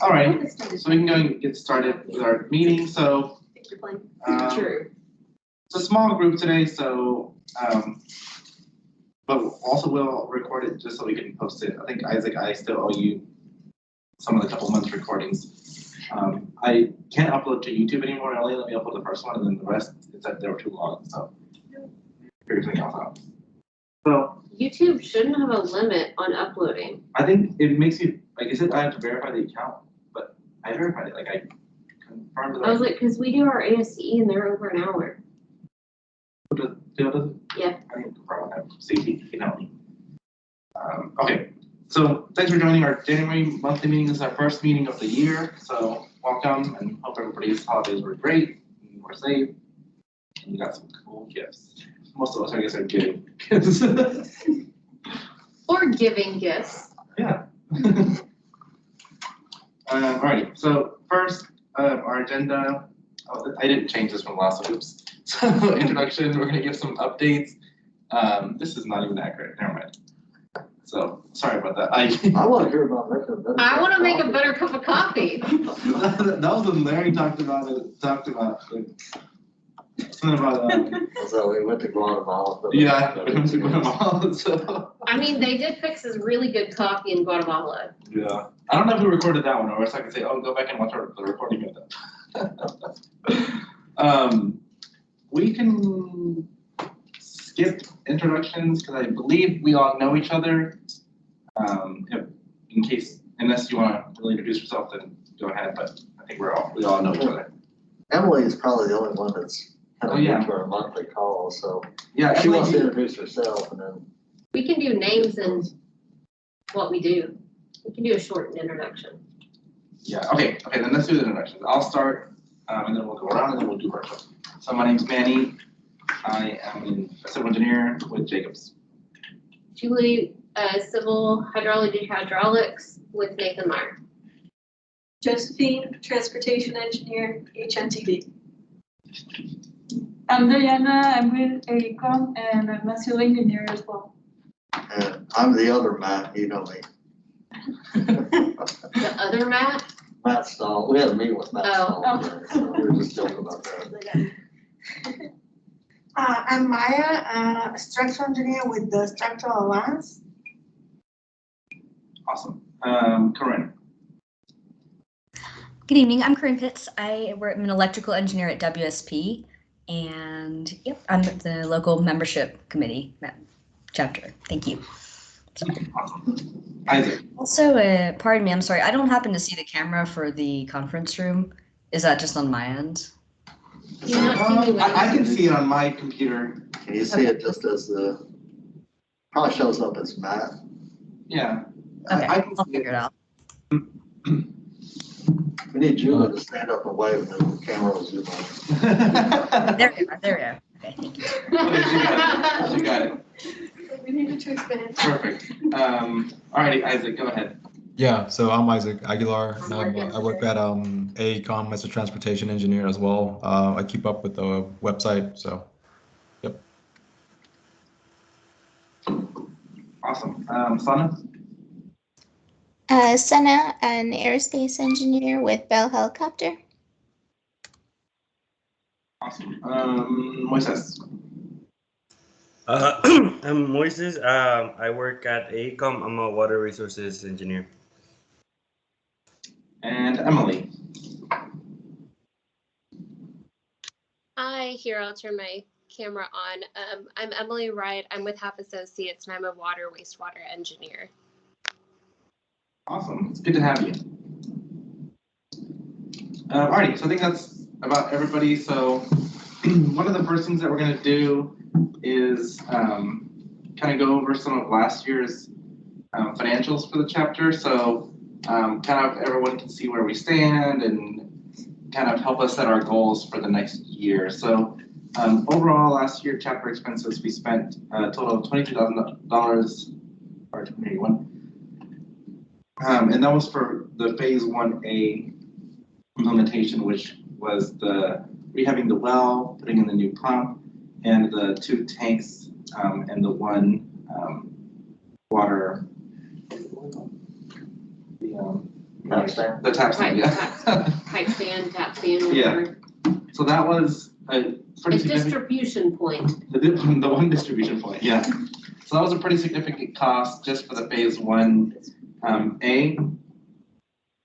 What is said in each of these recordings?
All right, so we can go and get started with our meeting. So True. it's a small group today, so but also we'll record it just so we can post it. I think Isaac, I still owe you some of the couple months recordings. I can't upload to YouTube anymore. I only let me upload the first one, and then the rest is that they were too long. So figure something else out. So YouTube shouldn't have a limit on uploading. I think it makes you, like I said, I have to verify the account, but I verified it. Like I confirmed it. I was like, because we do our ASE and they're over an hour. Does it? Yeah. I think probably have safety, you know. Okay, so thanks for joining our January monthly meeting. This is our first meeting of the year, so welcome and hope everybody's holidays were great and were safe. And you got some cool gifts. Most of us, I guess, are giving gifts. Or giving gifts. Yeah. Alrighty, so first, our agenda. Oh, I didn't change this from last week. Oops. So introduction, we're gonna give some updates. This is not even accurate, never mind. So sorry about that. I want to hear about making a better. I want to make a better cup of coffee. That was when Larry talked about something about. So we went to Guatemala. Yeah, we went to Guatemala. So. I mean, they did fix this really good coffee in Guatemala. Yeah, I don't know if we recorded that one, or else I can say, oh, go back and watch the recording of that. We can skip introductions because I believe we all know each other. In case, unless you want to really introduce yourself, then go ahead. But I think we all know each other. Emily is probably the only one that's kind of Oh, yeah. new to our monthly call, so Yeah, she Emily, wants to introduce herself and then. We can do names and what we do. We can do a short introduction. Yeah, okay, then let's do the introductions. I'll start, and then we'll go around, and then we'll do virtual. So my name's Manny. I am a civil engineer with Jacobs. Julie, civil hydraulics with Nathan Meyer. Josephine, transportation engineer, HNTV. I'm Diana, I'm with AECOM, and I'm a civil engineer as well. And I'm the other Matt, you know me. The other Matt? Matt Stahl, we had a meeting with Matt Oh. Stahl today, so we were just joking about that. I'm Maya, structural engineer with the Structural Alliance. Awesome. Corinne. Good evening, I'm Corinne Pitts. I'm an electrical engineer at WSP, and yep, I'm the local membership committee chapter. Thank you. Awesome. Isaac. Also, pardon me, I'm sorry, I don't happen to see the camera for the conference room. Is that just on my end? You're not seeing me I can see it on my computer. Can you see it just as the, probably shows up as Matt? Yeah. Okay, I can I'll see figure it out. We need Julie to stand up and wave and the camera will zoom on. There we are. Okay, thank you. You got it. We needed to expand. Perfect. Alrighty, Isaac, go ahead. Yeah, so I'm Isaac Aguilar. I work at AECOM as a transportation engineer as well. I keep up with the website, so yep. Awesome. Sana? Sana, an aerospace engineer with Bell Helicopter. Awesome. Moises? I'm Moises. I work at AECOM. I'm a water resources engineer. And Emily? Hi, here, I'll turn my camera on. I'm Emily Wright. I'm with Half Associates, and I'm a water wastewater engineer. Awesome. It's good to have you. Alrighty, so I think that's about everybody. So one of the first things that we're going to do is kind of go over some of last year's financials for the chapter. So kind of everyone can see where we stand and kind of help us set our goals for the next year. So overall, last year, chapter expenses, we spent a total of $22,000 or $21. And that was for the phase 1A implementation, which was the rehabbing the well, putting in the new pump, and the 2 tanks and the 1 water Tap stand? The tap stand, yeah. Pipe stand, tap stand, Yeah. whatever. So that was a A pretty significant, distribution point. the one distribution point, yeah. So that was a pretty significant cost just for the phase one, A.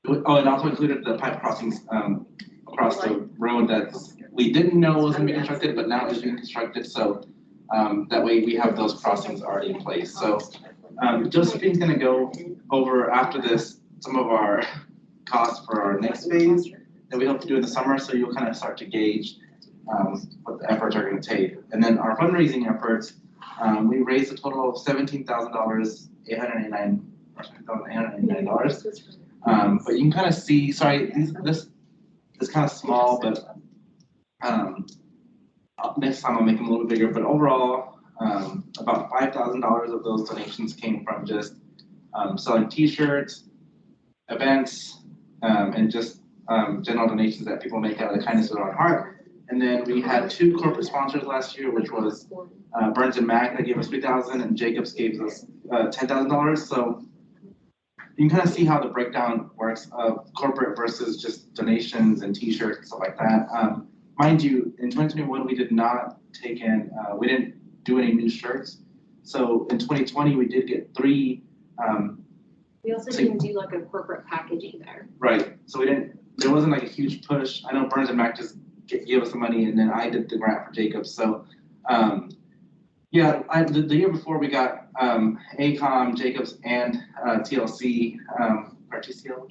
Oh, it also included the pipe crossings, across the road that we didn't know was gonna be constructed, but now is being constructed, so, that way we have those crossings already in place. So, Josephine's gonna go over after this, some of our costs for our next phase that we hope to do in the summer, so you'll kind of start to gauge what the efforts are gonna take. And then our fundraising efforts, we raised a total of $17,889, $889. But you can kind of see, sorry, this is kind of small, but next time I'll make them a little bigger. But overall, about $5,000 of those donations came from just selling T-shirts, events, and just general donations that people make out of the kindness of their own heart. And then we had 2 corporate sponsors last year, which was Burns and Mac that gave us $3,000, and Jacobs gave us $10,000. So you can kind of see how the breakdown works of corporate versus just donations and T-shirts and stuff like that. Mind you, in 2021 we did not take in, we didn't do any new shirts. So in 2020 we did get 3. We also didn't do like a corporate package either. Right. So we didn't. There wasn't like a huge push. I know Burns and Mac just gave us the money, and then I did the grant for Jacobs. So, yeah, the year before we got ACOM, Jacobs, and TLC, or TCL,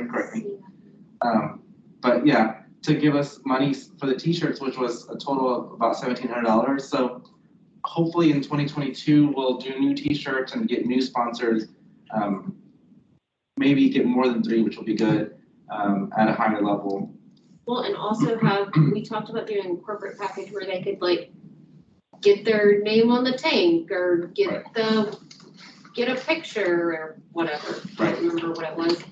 correct me. But yeah, to give us money for the T-shirts, which was a total of about $1,700. So hopefully in 2022 we'll do new T-shirts and get new sponsors. Maybe get more than 3, which will be good at a higher level. Well, and also we talked about doing a corporate package where they could like get their name on the tank or get a picture or whatever. I don't remember what it was.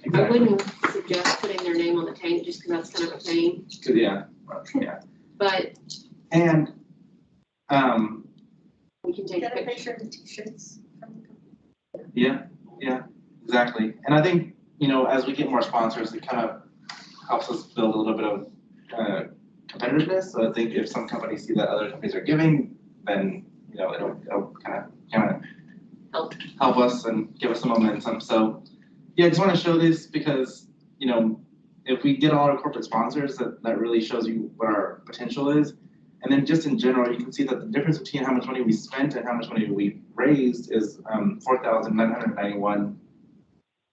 Exactly. I wouldn't suggest putting their name on the tank just because that's kind of a pain. Yeah. But. And we can take Get a pictures. picture of the T-shirts. Yeah, exactly. And I think, as we get more sponsors, it kind of helps us build a little bit of competitiveness. So I think if some companies see that other companies are giving, then, it'll kind of help us and give us some momentum. So yeah, I just want to show this because, if we get all our corporate sponsors, that really shows you what our potential is. And then just in general, you can see that the difference between how much money we spent and how much money we raised is $4,991.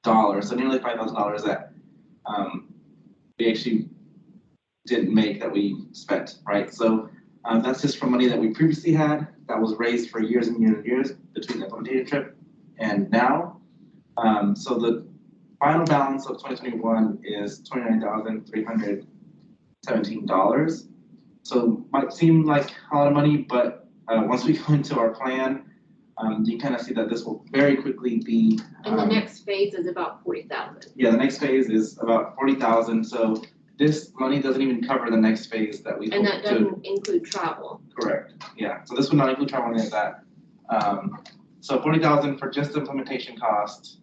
So nearly $5,000 that we actually didn't make that we spent, right? So that's just from money that we previously had that was raised for years and years and years between the implementation trip and now. So the final balance of 2021 is $29,317. So might seem like a lot of money, but once we go into our plan, you kind of see that this will very quickly be. And the next phase is about 40,000. Yeah, the next phase is about 40,000. So this money doesn't even cover the next phase that we. And that doesn't include travel. Correct. Yeah. So this would not include travel, any of that. So 40,000 for just the implementation cost,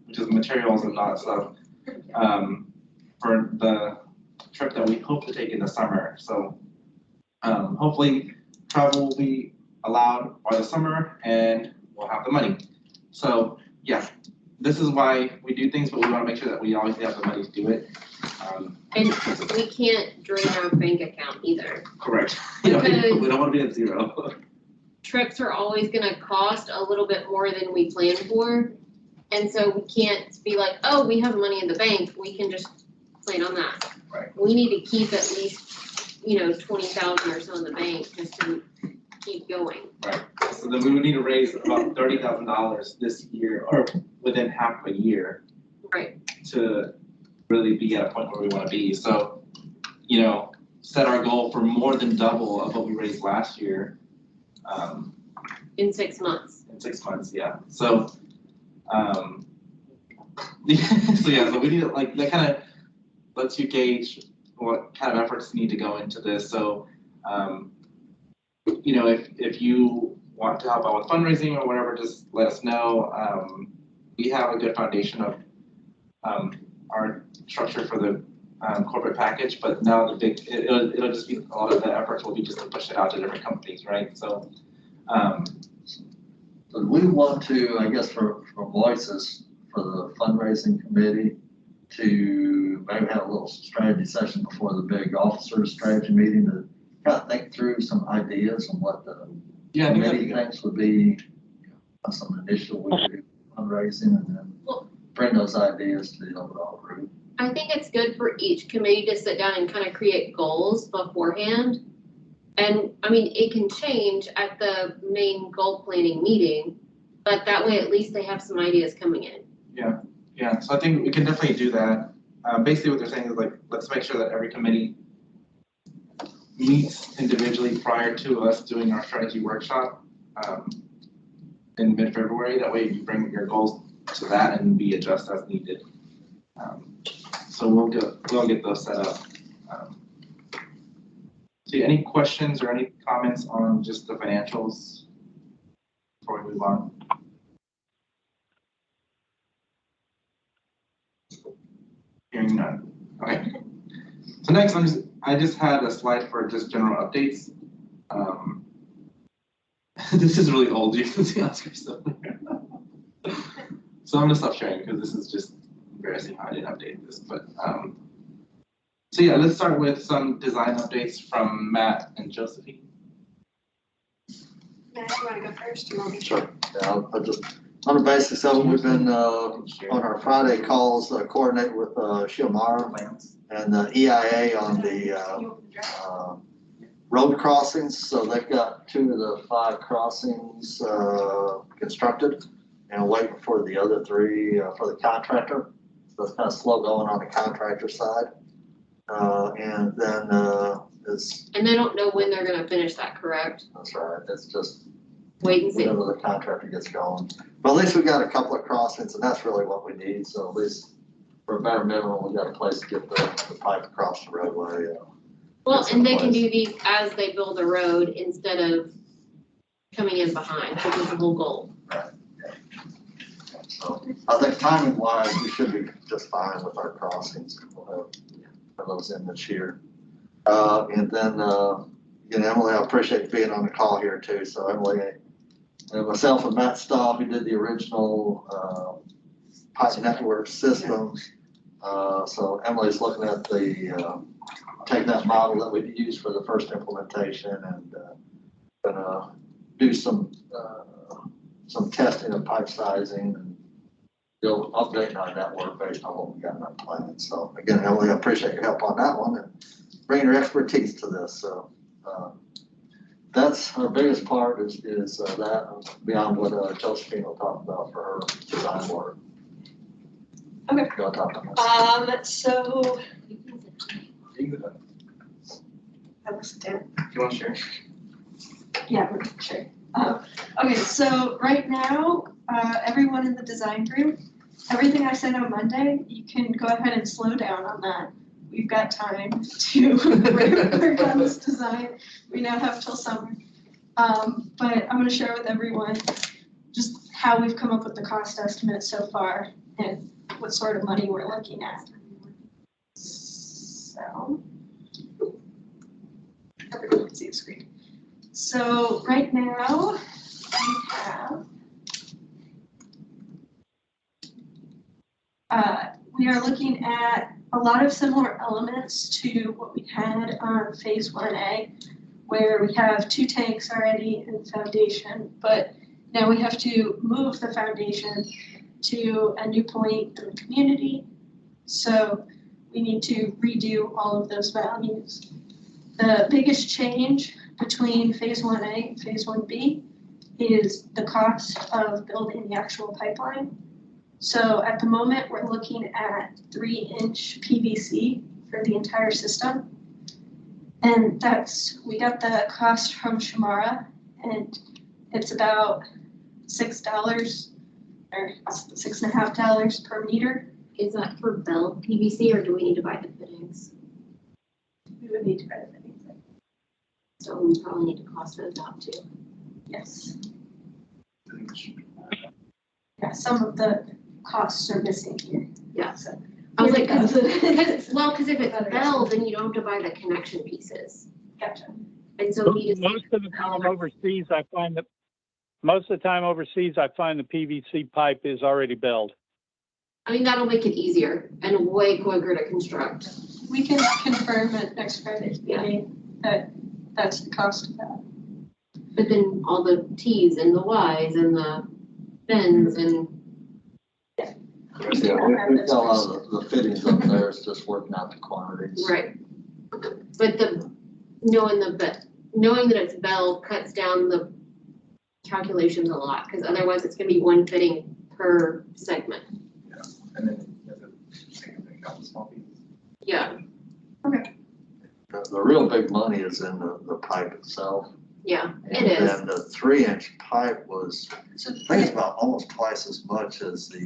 which is materials and all that stuff, for the trip that we hope to take in the summer. So hopefully travel will be allowed by the summer and we'll have the money. So yeah, this is why we do things, but we want to make sure that we always have the money to do it. And we can't drain our bank account either. Correct. We don't want to be at zero. Trips are always going to cost a little bit more than we plan for. And so we can't be like, oh, we have money in the bank. We can just plan on that. Right. We need to keep at least, 20,000 or so in the bank just to keep going. Right. So then we would need to raise about $30,000 this year or within half a year. Right. To really be at a point where we want to be. So, set our goal for more than double of what we raised last year. In 6 months. In 6 months, yeah. So, so we need to, that kind of lets you gauge what kind of efforts need to go into this. So, if you want to help out with fundraising or whatever, just let us know. We have a good foundation of our structure for the corporate package, but now it'll just be a lot of the efforts will be just to push it out to different companies, right? So. So we want to, I guess, for Voices, for the fundraising committee, to maybe have a little strategy session before the big officers strategy meeting to kind of think through some ideas on what the committee thinks would be some initial we could do fundraising, and then bring those ideas to the overall group. I think it's good for each committee to sit down and kind of create goals beforehand. And I mean, it can change at the main goal planning meeting, but that way at least they have some ideas coming in. Yeah. So I think we can definitely do that. Basically what they're saying is like, let's make sure that every committee meets individually prior to us doing our strategy workshop in mid-February. That way you bring your goals to that and we adjust as needed. So we'll get those set up. So any questions or any comments on just the financials before we move on? Hearing none. Okay. So next, I just had a slide for just general updates. This is really old. You can see Oscar somewhere. So I'm gonna stop sharing because this is just embarrassing how I didn't update this. But so yeah, let's start with some design updates from Matt and Josephine. Matt, you want to go first? You want me to? Sure. Yeah, I'll just, on the basis of we've been on our Friday calls, coordinate with Shiomara and the EIA on the road crossings. So they've got 2 of the 5 crossings constructed and waiting for the other 3 for the contractor. So it's kind of slow going on the contractor side. And then And they don't know when they're gonna finish that, correct? that's right. It's just Wait and see. whenever the contractor gets going. But at least we got a couple of crossings, and that's really what we need. So at least for a bare minimum, we got a place to get the pipe across the roadway. Well, and they can do these as they build the road instead of coming in behind, which is the whole goal. Right. Yeah. So I think timing wise, we should be just fine with our crossings. We'll have those in this year. And then, again, Emily, I appreciate you being on the call here too. So Emily, and myself and Matt Staub, who did the original pipe network system. So Emily's looking at the taking that model that we used for the first implementation and gonna do some testing of pipe sizing and go updating our network based on what we got in our plan. So again, Emily, I appreciate your help on that one and bringing your expertise to this. So that's our biggest part is that beyond what Josephine will talk about for her design work. Okay. You want to talk about that? So I I was down. You want to share? Yeah, sure. Okay, so right now, everyone in the design group, everything I said on Monday, you can go ahead and slow down on that. We've got time to work on this design. We now have till summer. But I'm gonna share with everyone just how we've come up with the cost estimate so far and what sort of money we're looking at. So, everyone can see the screen. So right now, we have, we are looking at a lot of similar elements to what we had on phase 1A, where we have 2 tanks already in foundation, but now we have to move the foundation to a new point in the community. So we need to redo all of those values. The biggest change between phase 1A and phase 1B is the cost of building the actual pipeline. So at the moment, we're looking at 3-inch PVC for the entire system. And we got the cost from Shiomara, and it's about $6 or $6.50 per meter. Is that for belt PVC or do we need to buy the fittings? We would need to buy the fittings. So we probably need to cost those out too. Yes. Yeah, some of the costs are missing here. Yeah. So, I was like, here cause we go. if it's Bell, then you don't have to buy the connection pieces. Gotcha. And so we just. Most of the time overseas, I find the PVC pipe is already belled. I mean, that'll make it easier and way quicker to construct. We can confirm at next Friday's meeting that that's the cost of that. But then all the T's and the Y's and the bends and. Yeah, we've got a lot of the fittings up there, it's just working out the quantities. Right. But knowing that it's Bell cuts down the calculations a lot, because otherwise it's gonna be one fitting per segment. Yeah, and then same thing, got the small pieces. Yeah, The real big money is in the pipe itself. yeah, it And is. then the 3-inch pipe was, I think it's about almost twice as much as the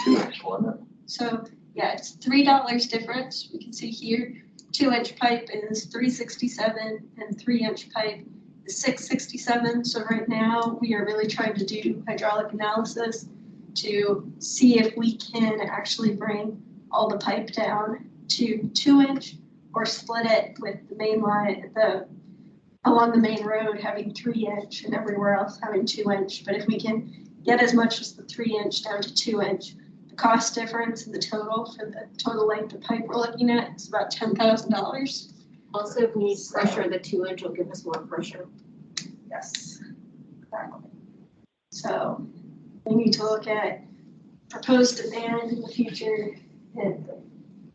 2-inch, wasn't it? So yeah, it's $3 difference. We can see here, 2-inch pipe is $367 and 3-inch pipe is $667. So right now we are really trying to do hydraulic analysis to see if we can actually bring all the pipe down to 2-inch or split it with the main line, along the main road having 3-inch and everywhere else having 2-inch. But if we can get as much as the 3-inch down to 2-inch, the cost difference in the total for the total length of pipe we're looking at is about $10,000. Also, if we need pressure, the 2-inch will give us more pressure. Yes, exactly. So we need to look at proposed demand in the future and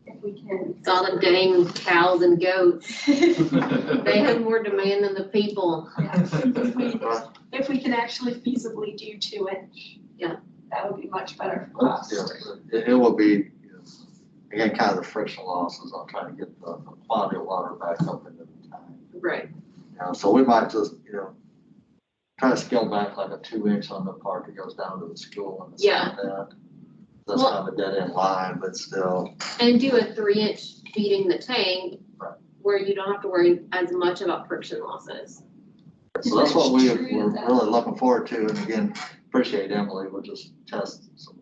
if we can. It's all the dang cows and goats. They have more demand than the people. If we can actually feasibly do 2-inch, Yeah, that would be much better for us. Yeah, it will be, again, kind of the friction losses on trying to get the quality of water back up into the tank. right. So we might just, try to scale back like a 2-inch on the part that goes down to the school and Yeah. stuff like that. That's kind of a dead end line, but still. And do a 3-inch feeding the tank Right. where you don't have to worry as much about friction losses. So that's what we're True that. really looking forward to. And again, appreciate Emily. We'll just test some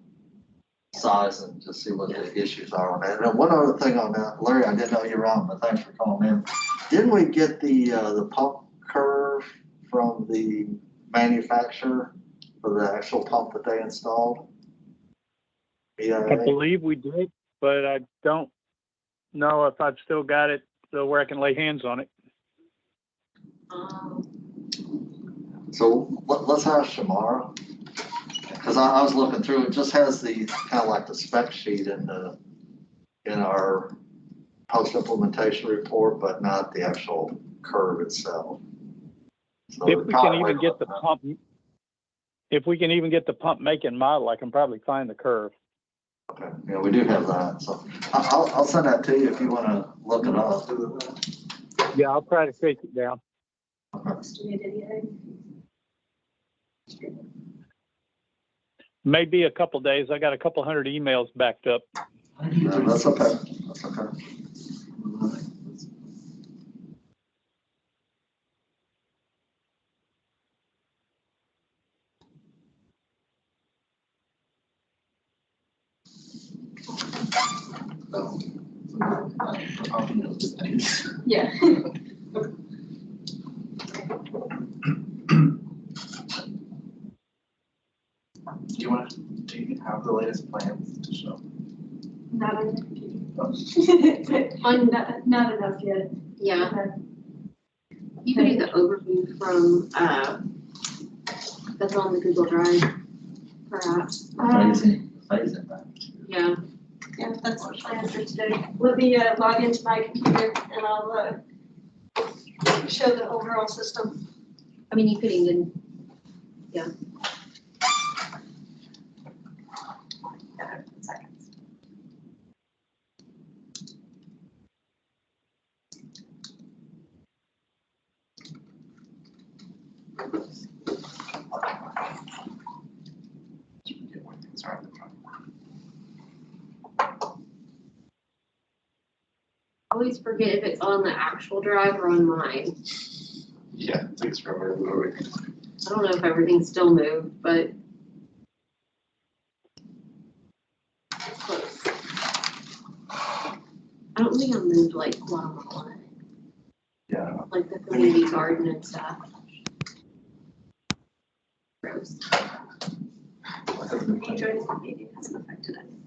size and just see what the issues are on that. And then one other thing on that, Larry, I didn't know you were on, but thanks for calling in. Didn't we get the pump curve from the manufacturer for the actual pump that they installed? I believe we did, but I don't know if I've still got it so where I can lay hands on it. So let's ask Shamara, because I was looking through, it just has the kind of like the spec sheet in our post-implementation report, but not the actual curve itself. So If we can even get the pump, if we can even get the pump make and model, I can probably find the curve. Okay, yeah, we do have that, so I'll send that to you if you want to look it up. Yeah, I'll try to trace it down. Maybe a couple days. I got a couple hundred emails backed up. Yeah, that's okay. That's okay. Yeah. Do you have the latest plans to show? Not on the computer. Not enough yet. Yeah. You could do the overview from, that's on the Google Drive, perhaps. Phasing back. Yeah. Yeah, that's the plan for today. Let me log into my computer and I'll show the overall system. I mean, you could even, yeah. Seconds. Always forget if it's on the actual drive or on mine. Yeah, it takes forever to load. I don't know if everything's still moved, but it's close. I don't think I moved like Guatemala, Yeah. like the community garden and stuff. Gross. New Jersey meeting hasn't affected anything.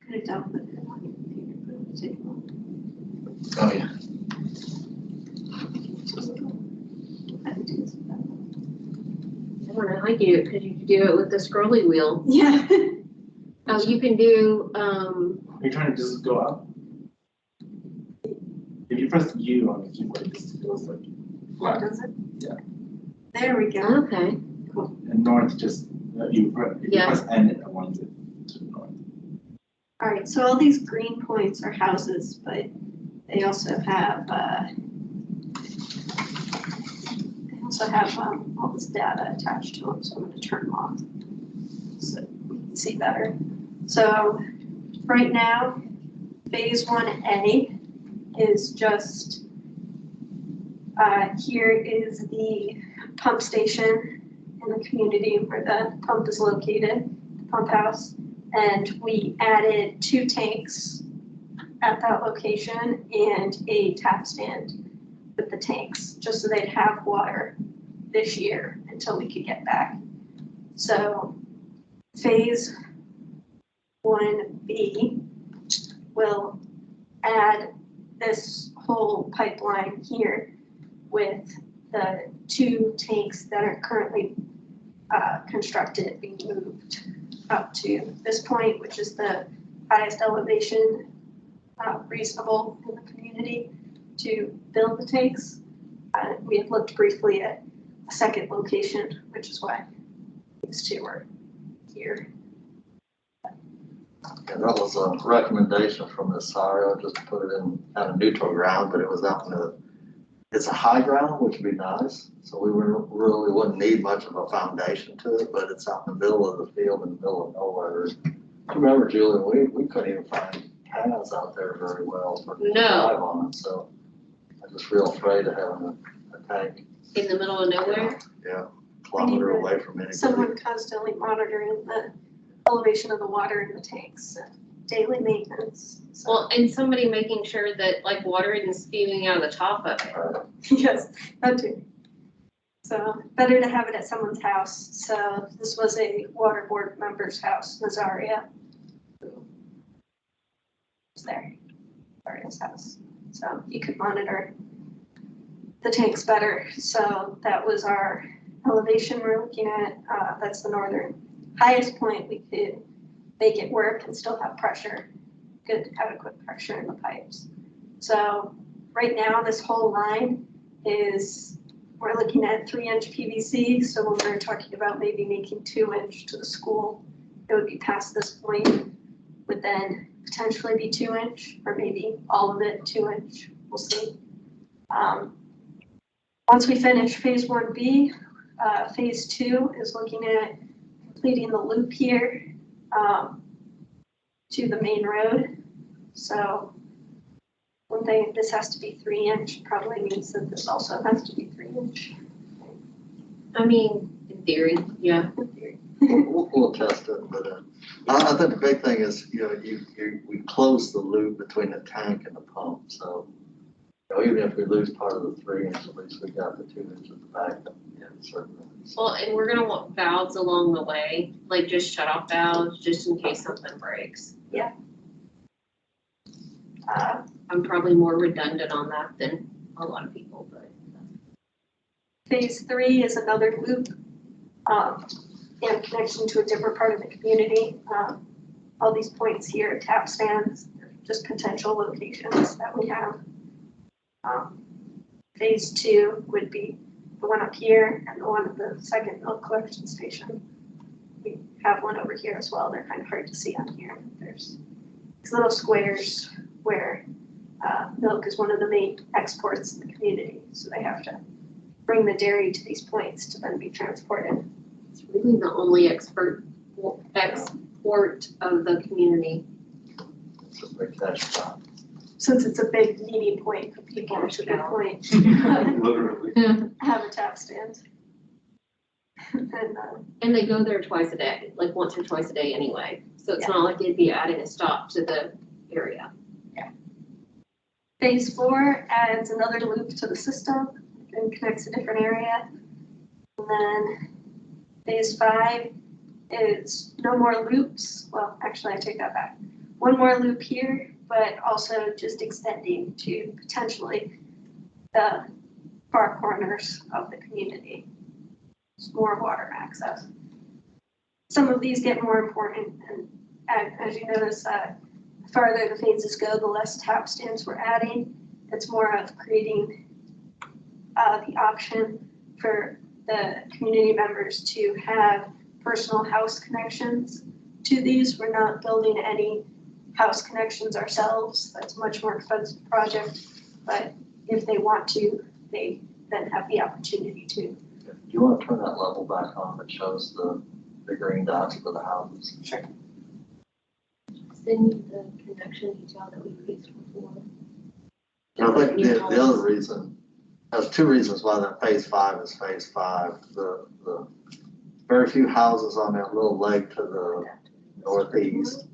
Could have downloaded it on your computer, but it would take long. Oh, yeah. I had to do this with that. I don't know how you do it, because you can do it with the scrolly wheel. Yeah. Oh, you can do, Are you trying to just go up? If you press U on the keyboard, it just goes like What does it? Yeah. There we go. okay. and north just if you Yeah. press N, it aligns it to the north. All right, so all these green points are houses, but they also have, all this data attached to them, so I'm gonna turn them off so we can see better. So right now, phase 1A is just, here is the pump station in the community where the pump is located, the pump house. And we added 2 tanks at that location and a tap stand with the tanks, just so they'd have water this year until we could get back. So phase 1B will add this whole pipeline here with the 2 tanks that are currently constructed being moved up to this point, which is the highest elevation reasonable in the community to build the tanks. We had looked briefly at a second location, which is why these 2 are here. Yeah, that was a recommendation from the SARO, just to put it in kind of neutral ground, but it was out in the, it's a high ground, which would be nice. So we really wouldn't need much of a foundation to it, but it's out in the middle of the field, in the middle of nowhere. I remember, Julie, we couldn't even find paths out there very well for to drive on, so I'm just real afraid of having a tank. In the middle of nowhere? Yeah, kilometer away from anybody. Someone constantly monitoring the elevation of the water in the tanks, daily maintenance. So. Well, and somebody making sure that like water isn't spewing out of the top of it. Yes, that too. So better to have it at someone's house. So this was a water board member's house, Nazaria. It's there, Nazaria's house. So you could monitor the tanks better. So that was our elevation we're looking at. That's the northern highest point. We could make it work and still have pressure, good adequate pressure in the pipes. So right now, this whole line is, we're looking at 3-inch PVC. So when we're talking about maybe making 2-inch to the school, it would be past this point, would then potentially be 2-inch, or maybe all of it 2-inch, we'll see. Once we finish phase 1B, phase 2 is looking at completing the loop here to the main road. So one thing, this has to be 3-inch, probably means that this also has to be 3-inch. I mean, in theory, yeah. We'll test it, but I think the big thing is, we close the loop between the tank and the pump. So even if we lose part of the 3-inch, at least we got the 2 inches back. Certainly. Well, and we're gonna want valves along the way, like just shut off valves, just in case something breaks. Yeah. I'm probably more redundant on that than a lot of people, but. Phase 3 is another loop in connection to a different part of the community. All these points here, tap stands, just potential locations that we have. Phase 2 would be the one up here and the one at the second milk collection station. We have one over here as well. They're kind of hard to see on here. There's these little squares where milk is one of the main exports in the community. So they have to bring the dairy to these points to then be transported. It's really the only export of the community. It's a big cash crop. Since it's a big meeting point for people, it's a good point to Literally. have a tap stand. And they go there twice a day, like once or twice a day anyway. So it's not like they'd be adding a stop to the area. Phase 4 adds another loop to the system and connects a different area. And then phase 5 is no more loops. Well, actually, I take that back. One more loop here, but also just extending to potentially the far corners of the community. It's more water access. Some of these get more important, and as you notice, the farther the phases go, the less tap stands we're adding. It's more of creating the option for the community members to have personal house connections to these. We're not building any house connections ourselves. That's a much more expensive project, but if they want to, they then have the opportunity to. Do you want to turn that level back on that shows the green dots for the houses? Sure. Send you the connection detail that we faced before. I think the other reason, there's 2 reasons why that phase 5 is phase 5. The very few houses on that little lake to the northeast.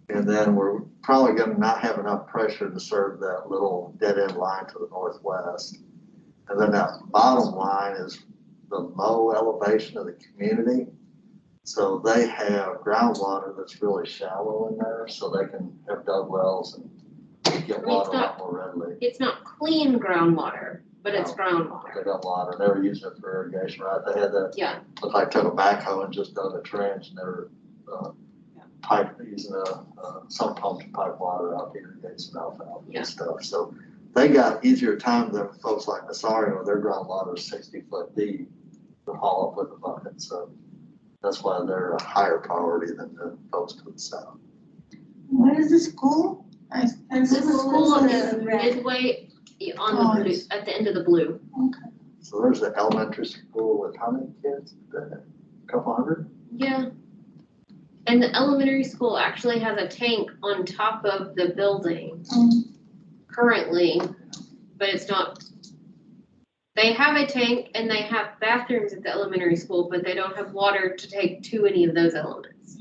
And then we're probably going to not have enough pressure to serve that little dead end line to the northwest. And then that bottom line is the low elevation of the community. So they have groundwater that's really shallow in there, so they can have dug wells and get water a lot more readily. It's not clean groundwater, but it's groundwater. They got water. They were using it for irrigation, right? They had that. Yeah. Looked like took a backhoe and just dug a trench, and they were using a sump pump to pipe water out to irrigate some alfalfa and stuff. So they got easier time than folks like Nasario. Their groundwater is 60 foot deep to haul up with a bucket. So that's why they're a higher priority than the folks to the south. What is the school? The school is midway on the blue, at the end of the blue. Okay. So there's the elementary school with how many kids? A couple hundred? Yeah. And the elementary school actually has a tank on top of the building currently, but it's not. They have a tank and they have bathrooms at the elementary school, but they don't have water to take to any of those elements.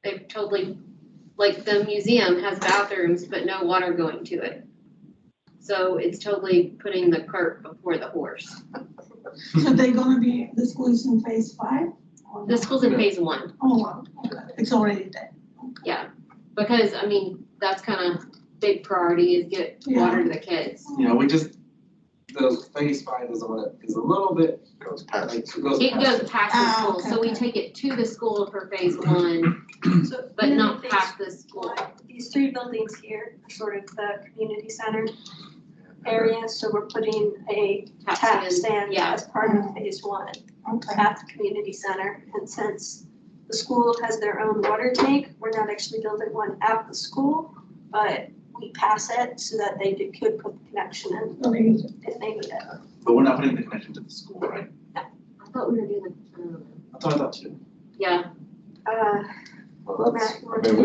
They've totally, like the museum has bathrooms, but no water going to it. So it's totally putting the cart before the horse. So they're gonna be, the school is in phase 5? The school's in phase 1. Oh, wow, okay. It's already there. Yeah, because I mean, that's kind of big priority is get water to the kids. You know, the phase 5 is the one that is a little bit. Goes past. It goes past the school, okay, so we okay. take it to the school for phase 1, So but in not phase past the school. 1, these 3 buildings here are sort of the community center area. So we're putting a tap stand as part of phase 1 at the community center. And since the school has their own water tank, we're not actually building one at the school, but we pass it so that they could put the connection in if they need it. But we're not putting the connection to the school, right? I thought we were doing I thought too. yeah. Well, that's, I mean,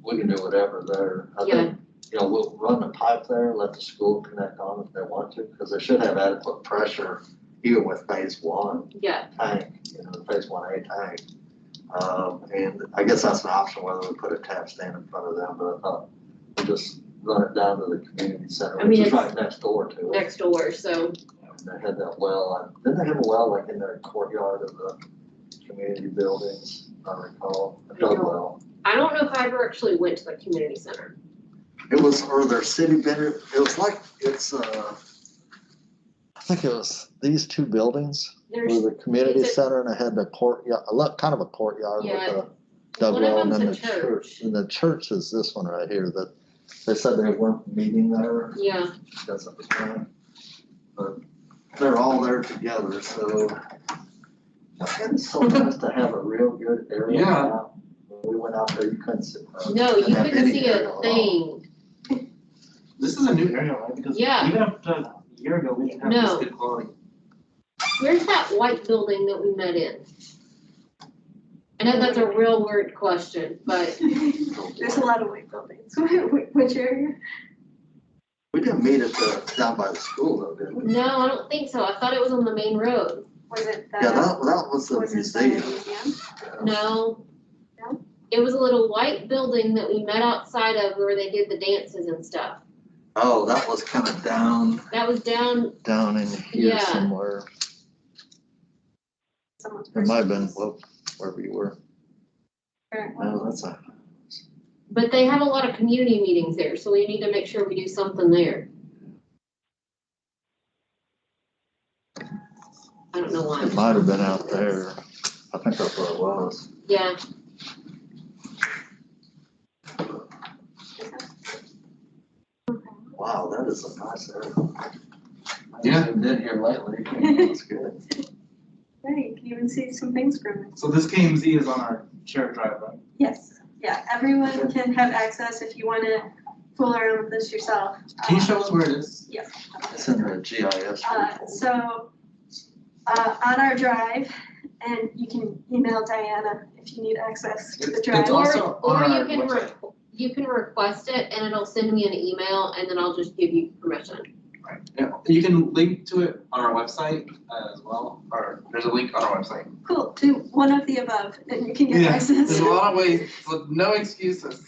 we can do whatever there. I think, you know, we'll run the pipe there, let the school connect on if they want to, because they should have adequate pressure even with phase 1 tank, you know, the phase 1A tank. And I guess that's an option whether we put a tap stand in front of them, but I thought we'll just run it down to the community center, which is right next door to it. Next door, so. And they had that well, didn't they have a well like in their courtyard of the community buildings, I recall, a dug well. I don't know if I ever actually went to the community center. It was, or their city vendor, it was like, it's, I think it was these 2 buildings. There's The community center, and it had the courtyard, kind of a courtyard with a dug one of well, and then the them's a church. church. And the church is this one right here, that They said they weren't meeting there Yeah, because of the time. But they're all there together, so it's so nice to have a real good area. Yeah. map. When we went out there, you couldn't see. no, you didn't have couldn't any see area a at all. thing. This is a new area, right? Because Yeah. even up to a year ago, we didn't have No. this good quality. Where's that white building that we met in? I know that's a real weird question, but There's a lot of white buildings. Which area? We didn't meet at the, down by the school though, did we? no, I don't think so. I thought it was on the main road. Was it the? Yeah, that was the was it the museum. museum? No. No? It was a little white building that we met outside of where they did the dances and stuff. Oh, that was kind of down That was down, in here Yeah. somewhere. Someone's It might have been, personal. well, wherever you were. Or- No, that's a, but they have a lot of community meetings there, so we need to make sure we do something there. I don't know why. it might have been out there. I think that's where it was. Yeah, Wow, that is a nice area. Yeah. I haven't been here lately. That's good. Right, you can even see some things growing. So this KMZ is on our shared drive, right? Yes, yeah, everyone can have access if you wanna fool around with this yourself. Can you show us where it is? It's in the GIS. So, on our drive, and you can email Diana if you need access to the It's drive. also or on you our can website. you can request it and it'll send me an email and then I'll just give you permission. Right, yeah, you can link to it on our website as well, or there's a link on our website. Cool, do one of the above, and you can get Yeah, access. there's a lot of ways, so no excuses.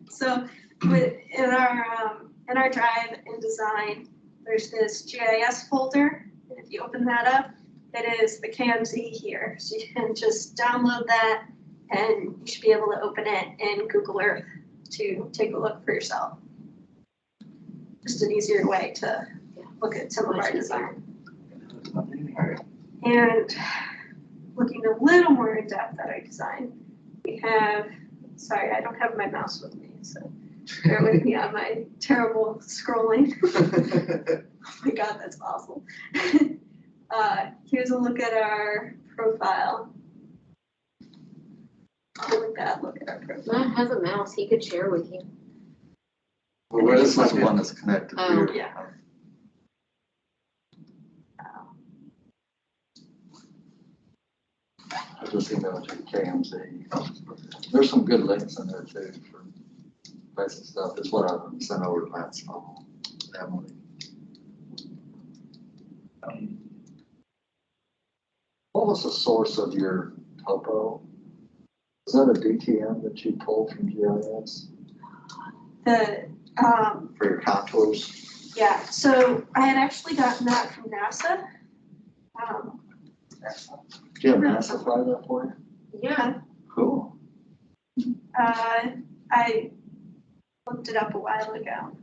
So, in our drive and design, there's this GIS folder, and if you open that up, it is the KMZ here, so you can just download that, and you should be able to open it in Google Earth to take a look for yourself. Just an easier way to look at some of our design. And looking a little more in depth at our design, we have, sorry, I don't have my mouse with me, so bear with me on my terrible scrolling. Oh my God, that's awful. Here's a look at our profile. Really bad look at our profile. Matt has a mouse he could share with you. Well, where this is the one that's connected Oh, here. yeah. I just emailed you KMZ. There's some good links in there too for basic stuff. It's what I sent over to Matt Small, Emily. What was the source of your topo? Is that a DTM that you pulled from GIS The, for your contours? yeah, so I had actually gotten that from NASA. Do you have NASA fly that for you? Yeah, Cool. I looked it up a while ago.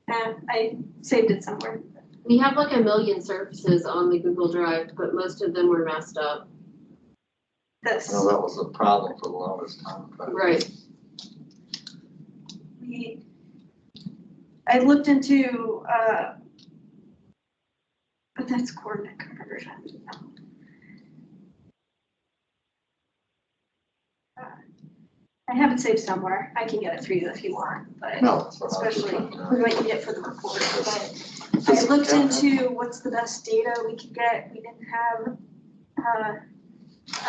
And I saved it somewhere. we have like 1 million surfaces on the Google Drive, but most of them were messed up. This, I know that was a problem for the longest time. but- Right. I looked into, but that's coordinate conversion. I have it saved somewhere. I can get it for you if you want, but No, that's what I was just especially trying to- we might need it for the report. But I looked into what's the best data we could get. We didn't have, I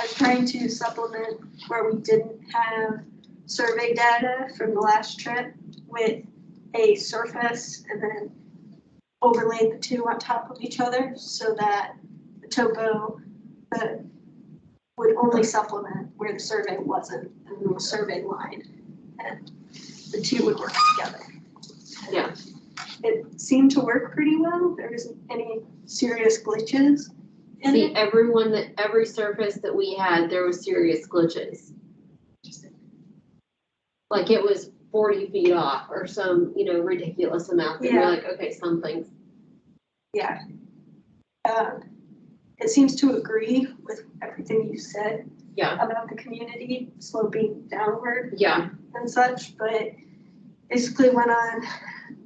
was trying to supplement where we didn't have survey data from the last trip with a surface and then overlaid the two on top of each other so that the topo would only supplement where the survey wasn't, a little survey line, and the two would work together. Yeah. It seemed to work pretty well. There wasn't any serious glitches in See, it. every surface that we had, there was serious glitches. Like it was 40 feet off or some, ridiculous amount that you're Yeah. like, okay, something's, Yeah. It seems to agree with everything you said yeah, about the community sloping downward yeah, and such, but basically went on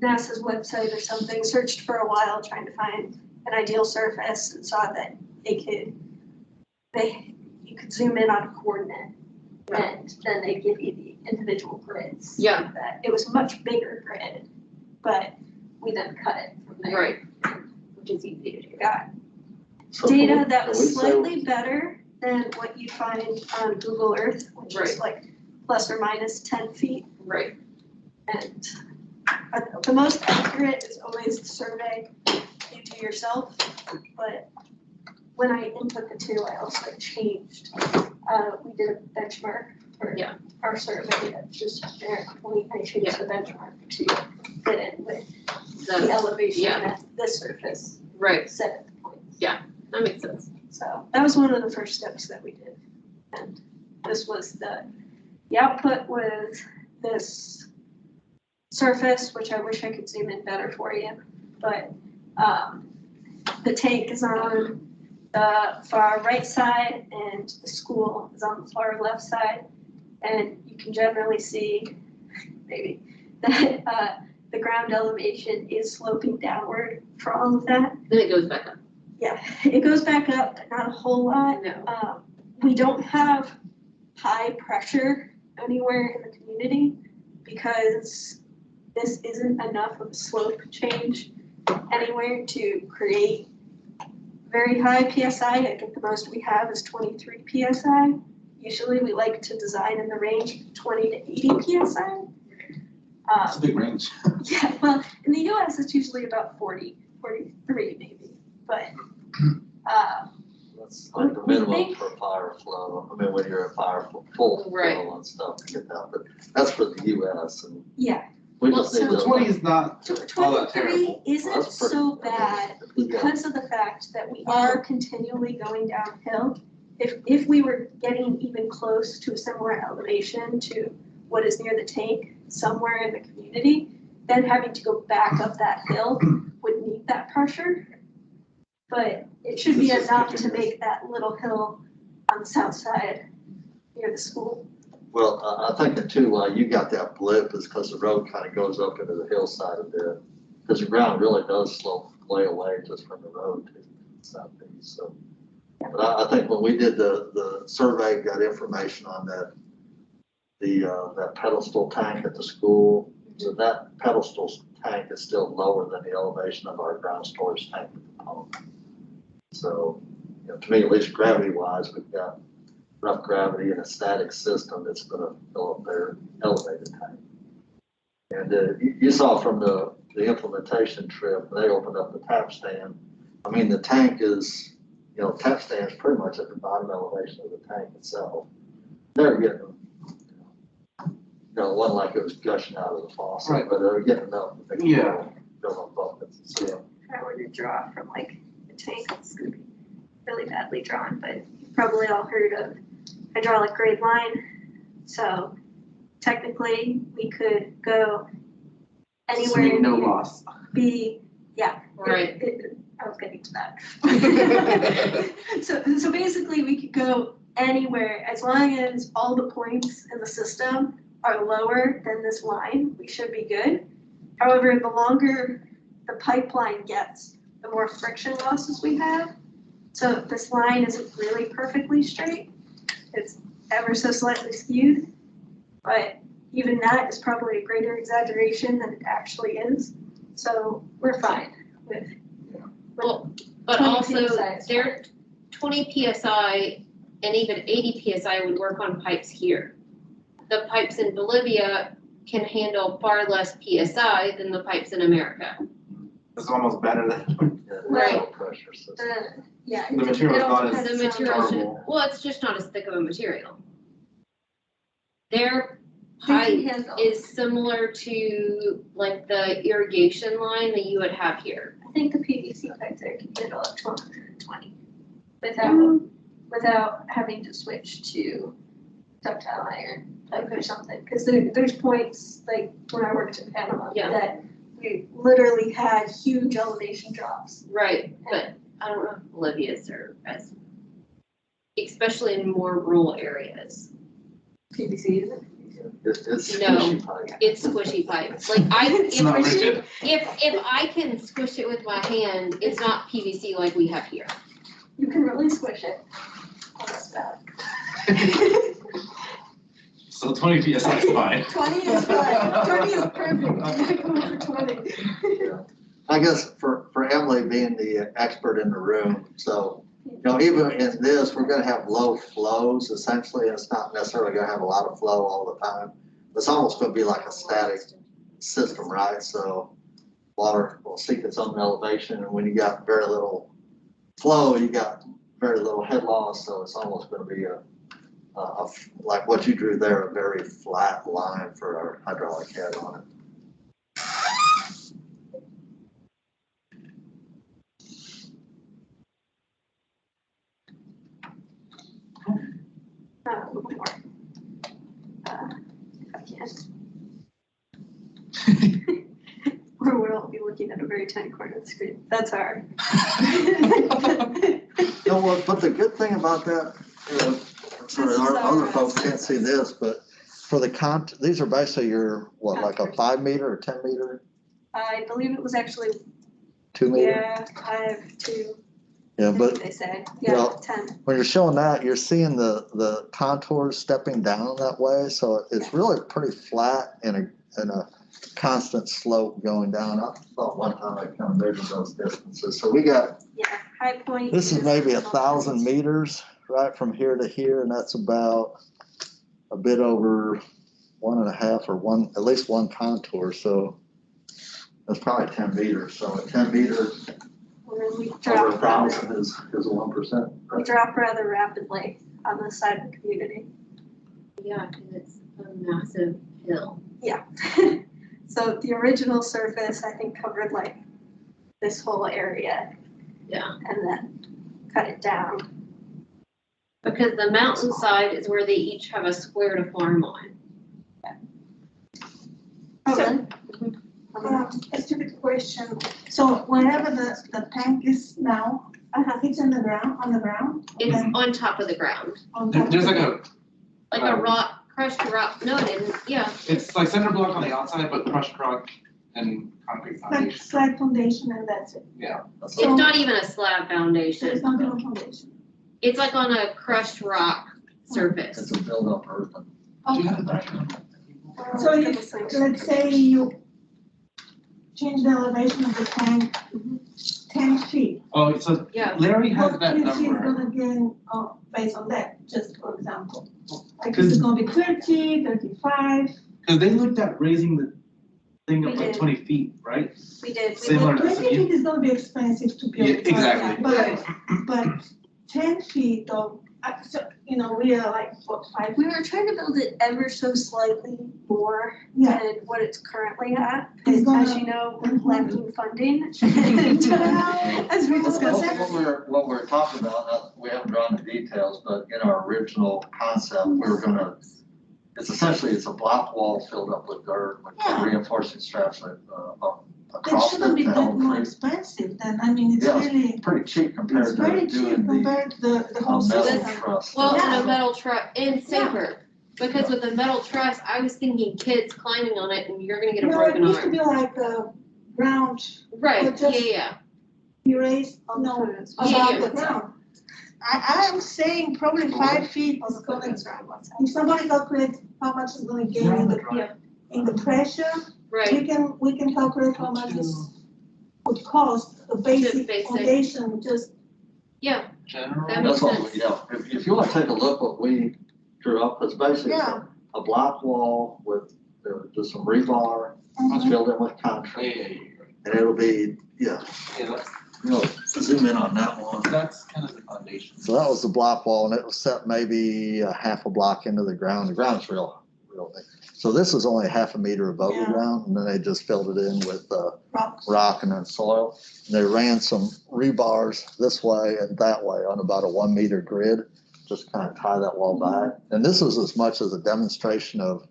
NASA's website or something, searched for a while trying to find an ideal surface, and saw that you could zoom in on a coordinate, and then they give you the individual grids. Yeah. That it was a much bigger grid, but we then cut it from there. Right. Which is easy to do. Got So data can that we was say- slightly better than what you find on Google Earth, which is Right. like plus or minus 10 feet. Right. And the most accurate is always the survey you do yourself, but when I input the two, I also changed. We did a benchmark for Yeah. our survey that just there. I changed the benchmark to fit in with the elevation that this surface Right. set at the points. Yeah. That makes sense. So that was one of the first steps that we did. And this was the output was this surface, which I wish I could zoom in better for you, but the tank is on the far right side and the school is on the far left side. And you can generally see maybe that the ground elevation is sloping downward for all of that. Then it goes back up. Yeah, it goes back up, but not a whole lot. No. We don't have high pressure anywhere in the community because this isn't enough of a slope change anywhere to create very high PSI. I think the most we have is 23 PSI. Usually we like to design in the range of 20 to 80 PSI. It's a big range. Yeah, well, in the US, it's usually about 40, 43 maybe, but That's like the minimum for fire flow. I mean, when you're at full flow and stuff to get that, but that's for the US and yeah. we just need to. 20 is not all that 23 terrible. isn't That's pretty- so bad because of the fact that we are continually going downhill. If we were getting even close to a similar elevation to what is near the tank somewhere in the community, then having to go back up that hill would need that pressure. But it should be enough to make that little hill on the south side near the school. Well, I think that too, why you got that blip is because the road kind of goes up into the hillside a bit. Because the ground really does slope way away just from the road to southeast, so. But I think when we did the survey, got information on that, that pedestal tank at the school, so that pedestal tank is still lower than the elevation of our ground storage tank at the pump. So, you know, to me, at least gravity wise, we've got enough gravity in a static system that's gonna fill up their elevated tank. And you saw from the implementation trip, they opened up the tap stand. I mean, the tank is, you know, tap stand is pretty much at the bottom elevation of the tank itself. They're getting, you know, it wasn't like it was gushing out of the faucet, Right. but they're getting enough. That they can fill up buckets. So, If I were to draw from like the tank, it's gonna be really badly drawn, but you've probably all heard of hydraulic grade line. So technically, we could go anywhere. Assuming no and loss. Be, yeah. Right. I was getting to that. So basically, we could go anywhere as long as all the points in the system are lower than this line, we should be good. However, the longer the pipeline gets, the more friction losses we have. So this line isn't really perfectly straight. It's ever so slightly skewed, but even that is probably a greater exaggeration than it actually is. So we're fine with. Well, but 20 also PSI is their 20 PSI and even 80 PSI would work on pipes here. The pipes in Bolivia can handle far less PSI than the pipes in America. It's almost better than. yeah, there's Right. no pressure system. Yeah. The material's not as The material should, terrible. well, it's just not as thick of a material. Their They can pipe handle. is similar to like the irrigation line that you would have here. I think the PVC pipe there can handle up to 120 without having to switch to ductile iron pipe or something. Because there's points, like when I worked in Panama, Yeah. that we literally had huge elevation drops. Right, but I don't know if Bolivia's are as, especially in more rural areas. PVC is It's No. squishy pipe. It's squishy pipe. Like It's not rigid. if I can squish it with my hand, it's not PVC like we have here. You can really squish it. Oh, that's bad. So 20 PSI is fine. 20 is fine. 20 is perfect. I'm gonna go for 20. I guess for Emily being the expert in the room, so, you know, even in this, we're gonna have low flows essentially. It's not necessarily gonna have a lot of flow all the time. It's almost gonna be like a static system, right? So water will seek its own elevation, and when you got very little flow, you got very little head loss, so it's almost gonna be like what you drew there, a very flat line for our hydraulic head on it. A little more. If I can. Or we'll be looking at a very tiny corner of the screen. That's hard. No, well, but the good thing about that, sorry, our other folks can't see this, but for the these are basically your, what, like a 5 meter or 10 meter, I believe it was actually, 2 meter? yeah, 5 to, Yeah, I but think they said, yeah, well, 10. when you're showing that, you're seeing the contours stepping down that way, so it's really pretty flat and a constant slope going down. I thought one time I kind of measured those distances. So we got, Yeah, high point. this is maybe 1,000 meters, right from here to here, and that's about a bit over 1.5 or at least one contour. So that's probably 10 meters. So a 10 meters And then we over drop 1,000 is a 1%. we drop rather rapidly on the side of the community. Yeah, because it's a massive hill. Yeah. So the original surface, I think, covered like this whole area. Yeah. And then cut it down. Because the mountainside is where they each have a square to farm on. Oh, really? A stupid question. So wherever the tank is now, it's on the ground? It's Okay. on top of the ground. On top There's of like the- Like a rock, crushed rock. No, it didn't. Yeah. it's like cinder block on the outside, but crushed rock and concrete Like foundation. slide foundation and that's it. It's not even a slab So foundation. it's not even foundation. It's like on a crushed rock surface. It's a build-up earthen. Do you have that? So let's say you change the elevation of the tank 10 feet. Oh, so Yeah. Larry has What that is she number. gonna gain based on that, just for example? Like is it gonna be 30, 35? Because they looked at raising the thing up We like did. 20 feet, right? We did. Similar to 20 so you- feet is gonna be expensive to build. Yeah, exactly. But 10 feet of, so, we are like, what, 5? We were trying to build it ever so slightly more Yeah. than what it's currently at. It's And gonna- as you know, we're lacking funding. And, as we discussed. What we're talking about, we haven't drawn the details, but in our original concept, we were gonna, it's a block wall filled up with dirt with Yeah. reinforcing straps It across shouldn't be the that elm more tree. expensive then, I mean, it's Yeah, really, pretty cheap it's compared very to cheap doing the compared to the whole metal system. truss. Well, Yeah. and a metal truss and safer. Because with a metal truss, I was thinking kids climbing on it and you're gonna get a No, it broken needs to arm. be like a ground Right, or just- yeah. erased, On the photos. Yeah, above yeah. the ground. I'm saying probably 5 feet is gonna, if somebody calculates how much is gonna gain in the pressure, Right, we can calculate how much is would cost the basic basic. foundation, just, yeah. General. That makes That's what, sense. yeah, if you wanna take a look what we drew up, it's basically Yeah. a block wall with just some rebar, it's filled in with concrete, and it'll be, Yeah, that's, zoom in on that one. that's kind of the foundation. So that was the block wall, and it was set maybe a half a block into the ground. The ground's real big. So this is only 1/2 meter above the Yeah. ground, and then they just filled it in with rocks. rock and then soil. And they ran some rebars this way and that way on about a 1 meter grid, just kind of tie that wall back. And this was as much as a demonstration of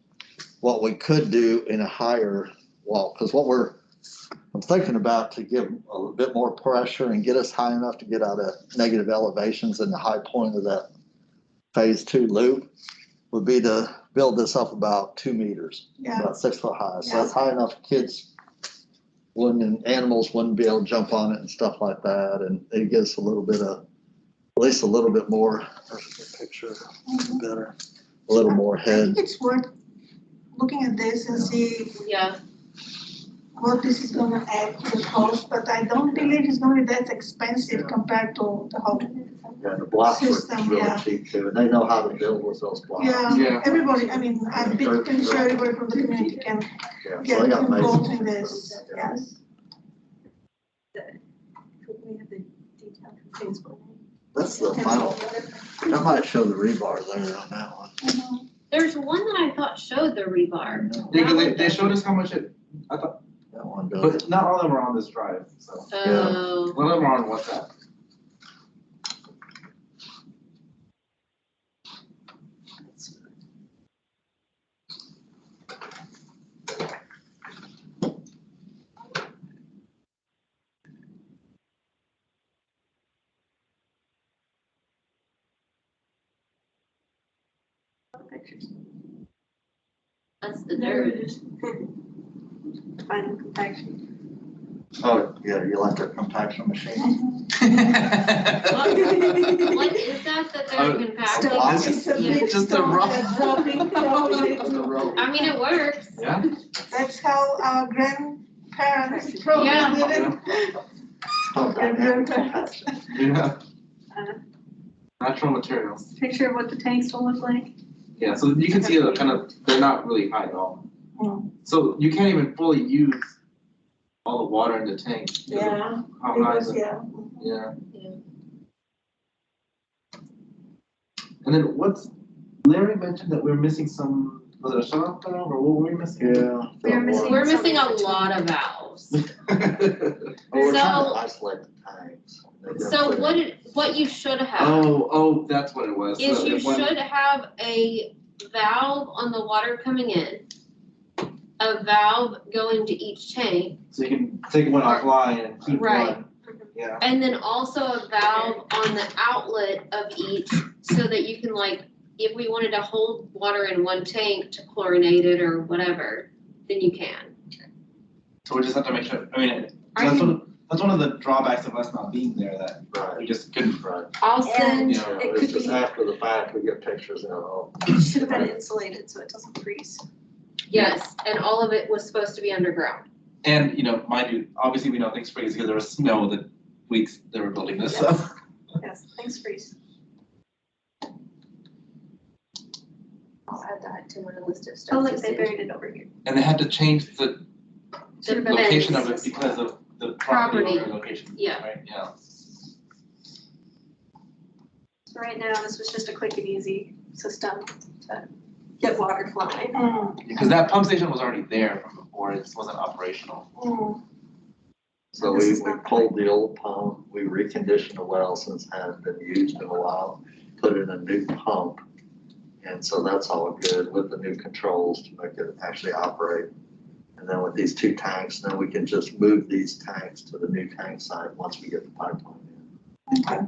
what we could do in a higher wall, because I'm thinking about to give a little bit more pressure and get us high enough to get out of negative elevations in the high point of that phase 2 loop would be to build this up about 2 meters, Yeah. about 6 foot high. So Yeah. that's high enough kids and animals wouldn't be able to jump on it and stuff like that. And it gives a little bit of, at least a little bit more, there's a good picture, better, a little more I head. think it's worth looking at this and see Yeah, what this is gonna add to the cost, but I don't believe it's gonna be that expensive compared to the whole. Yeah, the blocks were System, really yeah. cheap too, and they know how to build with those blocks. Yeah, everybody, I mean, I'm pretty sure everybody from the community can Yeah, so get they got involved amazing. in this, yes. We have the detail from Facebook. That's the final, that might show the rebar there on that one. there's one that I thought showed the rebar. They showed us how much it, I thought, That one does. but not all of them are on this drive, so. Oh, One of them are on WhatsApp. that's the There dirt. it is. Final compaction. Oh, yeah, you like the compaction machine? What is that they're Oh, compacting? It's a big Just a stone rough- that's dropping. I mean, it works. Yeah? That's how our grandparents probably Yeah. did it. Oh, dynamic compaction. Yeah. Uh, Natural materials. Picture of what the tanks will look like. Yeah, so you can see kind of, they're not really high at all. Mm. So you can't even fully use all the water in the tank. because of Yeah, How high because, the, yeah. yeah. Yeah. And then what's, Larry mentioned that we're missing some, was it a shut-off valve or what were we missing? Yeah. We're missing- We're missing a lot of valves. Well, we're trying to So- isolate the tanks. They didn't So put it- what you should have Oh, that's what it was. is So you it went- should have a valve on the water coming in, a valve going to each tank, So you can take one offline and keep Right. one. Yeah. and then also a valve on the outlet of each, so that you can if we wanted to hold water in one tank to chlorinate it or whatever, then you can. So we just have to make sure, I mean, I that's one of the drawbacks of us not being there, that Right, we just couldn't. right. I'll send, You know, It it's could just be- after the fact, we get pictures and all. It should have been insulated so it doesn't freeze. yes, and all of it was supposed to be underground. And, mind you, obviously we know things freeze because there was snow the weeks they were building this, so. Yes, things freeze. I'll add that to my list of Oh, stuff look, to they send. buried it over here. And they had to change the The location of fence. it because of the property Property. owner location. Yeah. Right, yeah. So right now, this was just a quick and easy system to get water flowing. Because that pump station was already there from before, it just wasn't operational. So This we is not pulled the old pump, we reconditioned the well since it hadn't been used in a while, put in a new pump. And so that's all good with the new controls to make it actually operate. And then with these 2 tanks, then we can just move these tanks to the new tank site once we get the pipeline in. Okay.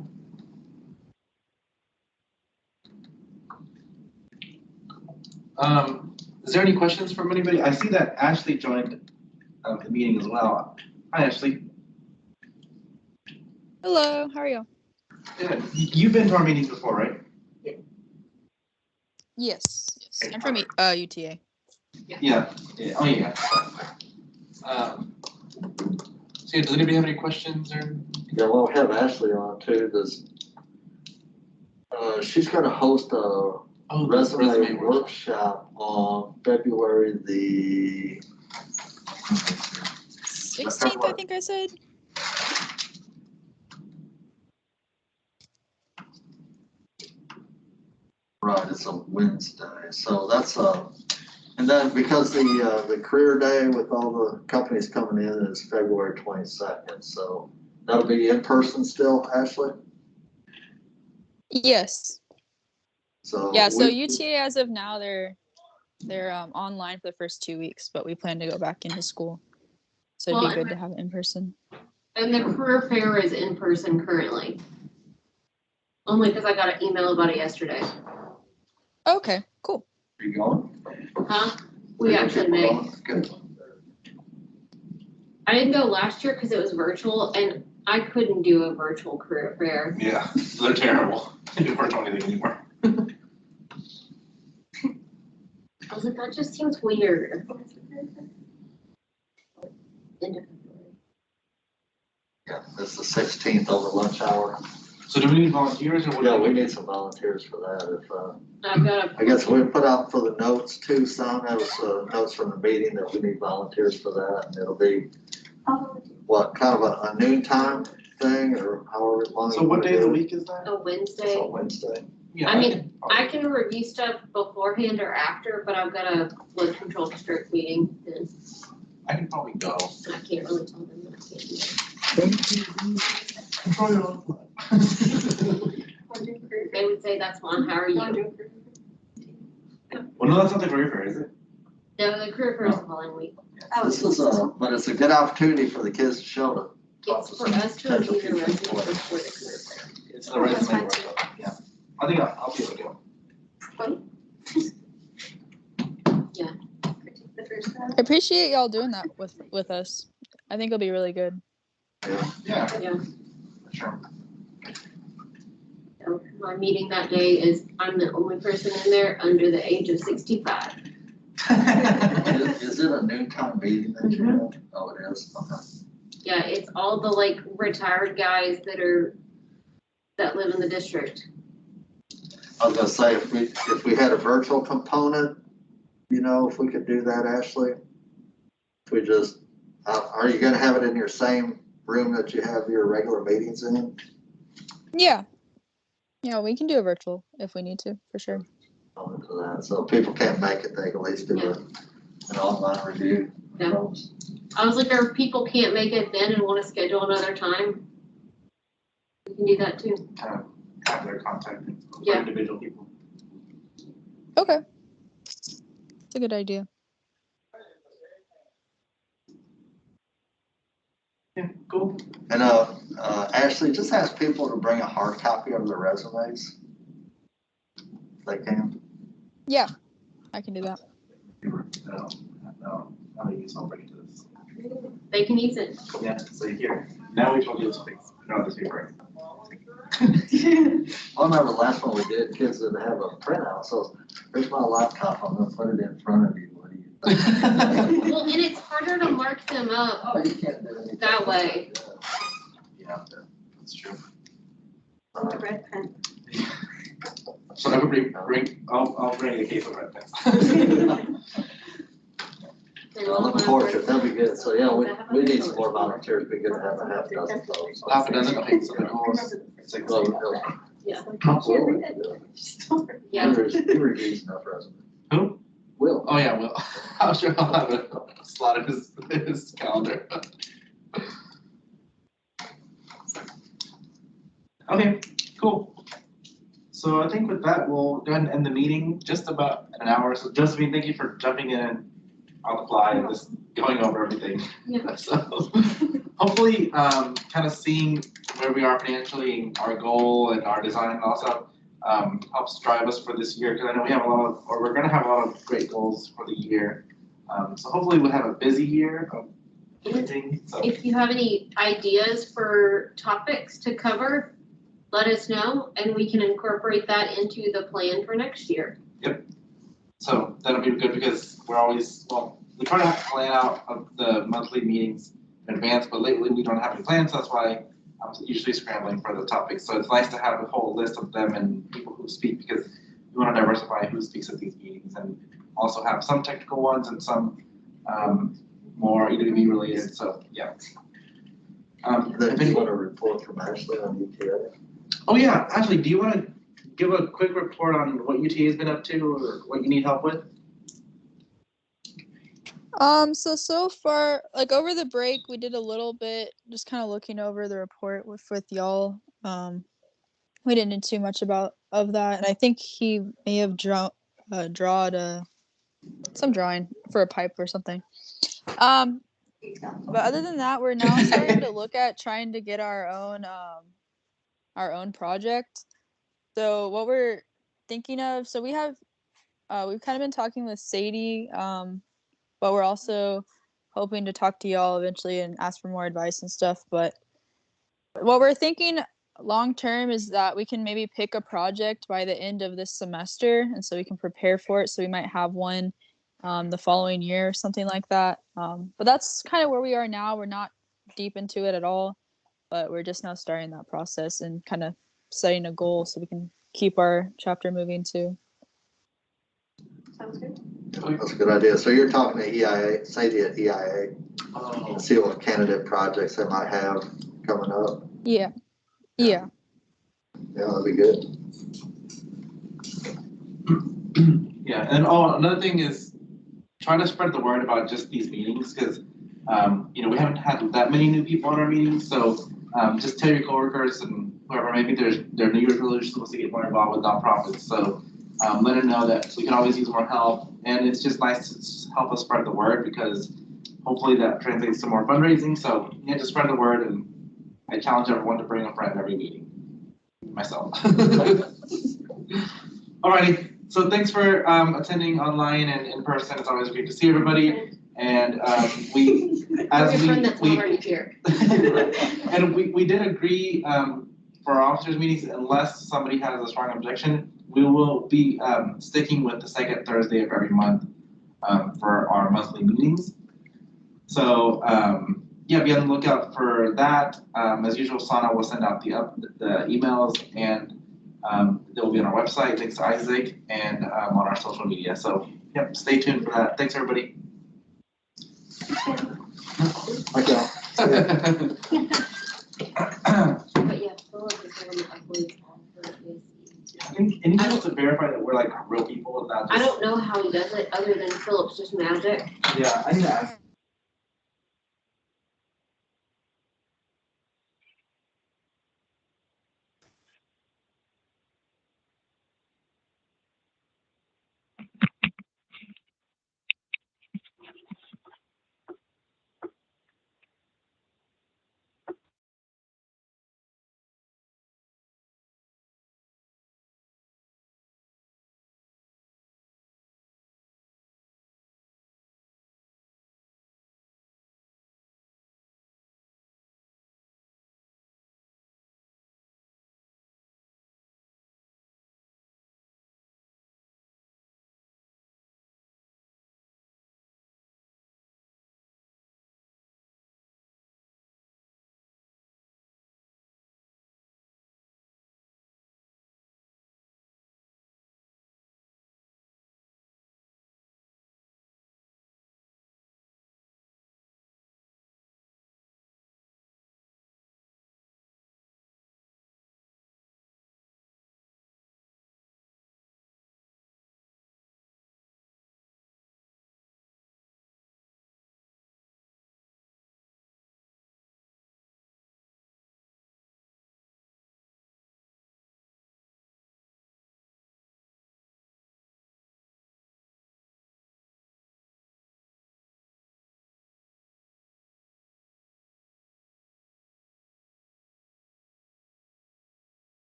Is there any questions from anybody? I see that Ashley joined the meeting as well. Hi, Ashley. Hello, how are you? Good. You've been to our meetings before, right? Yes, I'm from UTA. Yeah. Oh, yeah. So yeah, does anybody have any questions or? Yeah, well, we have Ashley on too, she's gonna host a resume workshop on February the 16th, I think I said. Right, it's a Wednesday, so that's and then because the career day with all the companies coming in is February 22nd, so that'll be in person still, Ashley? Yes. So Yeah, so UTA as of now, they're online for the first 2 weeks, but we plan to go back into school. So it'd Well, be good to have it in person. And the career fair is in person currently. Only because I got an email about it yesterday. Okay, cool. Are you going? Huh? We actually may. Good. I didn't go last year because it was virtual and I couldn't do a virtual career fair. Yeah, they're terrible. They don't work on anything anymore. I was like, that just seems weird. Yeah, it's the 16th over lunch hour. So do we need volunteers or what? Yeah, we need some volunteers for that. If I've got I guess we put out for the notes too, some, that was notes from the meeting that we need volunteers for that, and it'll be, what, kind of a noontime thing, or however long. So what day of the week is that? a Wednesday. It's on Wednesday. Yeah. I mean, I can review stuff beforehand or after, but I've got a flood control district meeting and I can probably go. I can't really tell them that I can't do it. Control your own blood. They would say that's fine, how are you? Well, no, that's not the career fair, is it? No, the career fair is the following week. This is but it's a good opportunity for the kids to show them. It's for us to review the resume before the career fair. It's the resume work, yeah. I think I'll be able to go. I appreciate y'all doing that with us. I think it'll be really good. Yeah. Yeah. Sure. So my meeting that day is, I'm the only person in there under the age of 65. Is it a noontime meeting that you have? Oh, it is? Okay. Yeah, it's all the like retired guys that live in the district. I was gonna say, if we had a virtual component, you know, if we could do that, Ashley. If we just, are you gonna have it in your same room that you have your regular meetings in? Yeah. Yeah, we can do a virtual if we need to, for sure. Into that, so if people can't make it, they can at least do an online review. Yeah. I was like, if people can't make it then and want to schedule another time, we can do that too. Kind of have their contact info for Yeah. individual people. Okay. It's a good idea. Yeah, cool. And Ashley, just ask people to bring a hard copy of their resumes. If they can. Yeah, I can do that. No, I'm gonna use something to this. They can use it. Yeah, so here, now we told you this things. No, this paper. I remember the last one we did, kids didn't have a printout, so here's my laptop, I'm gonna put it in front of you. What do you think? Well, and it's harder to mark them up. Oh, you can't do anything. That way. Yeah, that's true. Red pen. So everybody bring, I'll bring a case of red pens. I'm looking forward to it, that'll be good, so yeah, we need some more volunteers, it'd be good to have a half dozen folks. Half a dozen, okay, so that goes 6. Yeah. He reviews enough resumes. Who? Will. Oh, yeah, Will. I'm sure I'll have a slot in his calendar. Okay, cool. So I think with that, we'll go ahead and end the meeting, just about an hour. So Josephine, thank you for jumping in on the fly and just going over everything. Yeah. So hopefully, kind of seeing where we are financially, our goal and our design, and also helps drive us for this year. Because I know we have we're going to have a lot of great goals for the year. So hopefully we'll have a busy year of everything. So. If you have any ideas for topics to cover, let us know and we can incorporate that into the plan for next year. Yep. So that'll be good because we're always, we try to plan out of the monthly meetings in advance, but lately we don't have any plans. So that's why I'm usually scrambling for the topics. So it's nice to have a whole list of them and people who speak because we want to diversify who speaks at these meetings and also have some technical ones and some more EWB related. So yeah. Then you want a report from Ashley on UTA? Oh yeah, Ashley, do you want to give a quick report on what UTA has been up to or what you need help with? So far, like over the break, we did a little bit, just kind of looking over the report with y'all. We didn't know too much of that, and I think he may have drawn some drawing for a pipe or something. But other than that, we're now starting to look at trying to get our own project. So what we're thinking of, so we have we've kind of been talking with Sadie, but we're also hoping to talk to y'all eventually and ask for more advice and stuff. But what we're thinking long term is that we can maybe pick a project by the end of this semester, and so we can prepare for it. So we might have one the following year or something like that. But that's kind of where we are now. We're not deep into it at all, but we're just now starting that process and kind of setting a goal so we can keep our chapter moving too. Sounds good. That's a good idea. So you're talking to EIA, Sadie at EIA, and see what candidate projects they might have coming up. Yeah. Yeah. Yeah, that'd be good. Yeah, and another thing is try to spread the word about just these meetings because, you know, we haven't had that many new people in our meetings. So just tell your coworkers and whoever, maybe their New Year's resolution was to get more involved with nonprofits. So let them know that we can always use more help. And it's just nice to help us spread the word because hopefully that translates to more fundraising. So yeah, just spread the word, and I challenge everyone to bring a friend every meeting. Myself. Alrighty, so thanks for attending online and in person. It's always great to see everybody. And we, as we did agree for our officers meetings, unless somebody has a strong objection, we will be sticking with the second Thursday of every month for our monthly meetings. So yeah, be on the lookout for that. As usual, Sana will send out the emails, and they will be on our website. Thanks to Isaac, and on our social media. So yep, stay tuned for that. Thanks everybody. Okay. But yeah, Philip is the one that uploads all for his. I think anything else to verify that we're like real people. Not just, I don't know how he does it other than Philip's just magic. Yeah, I need to ask.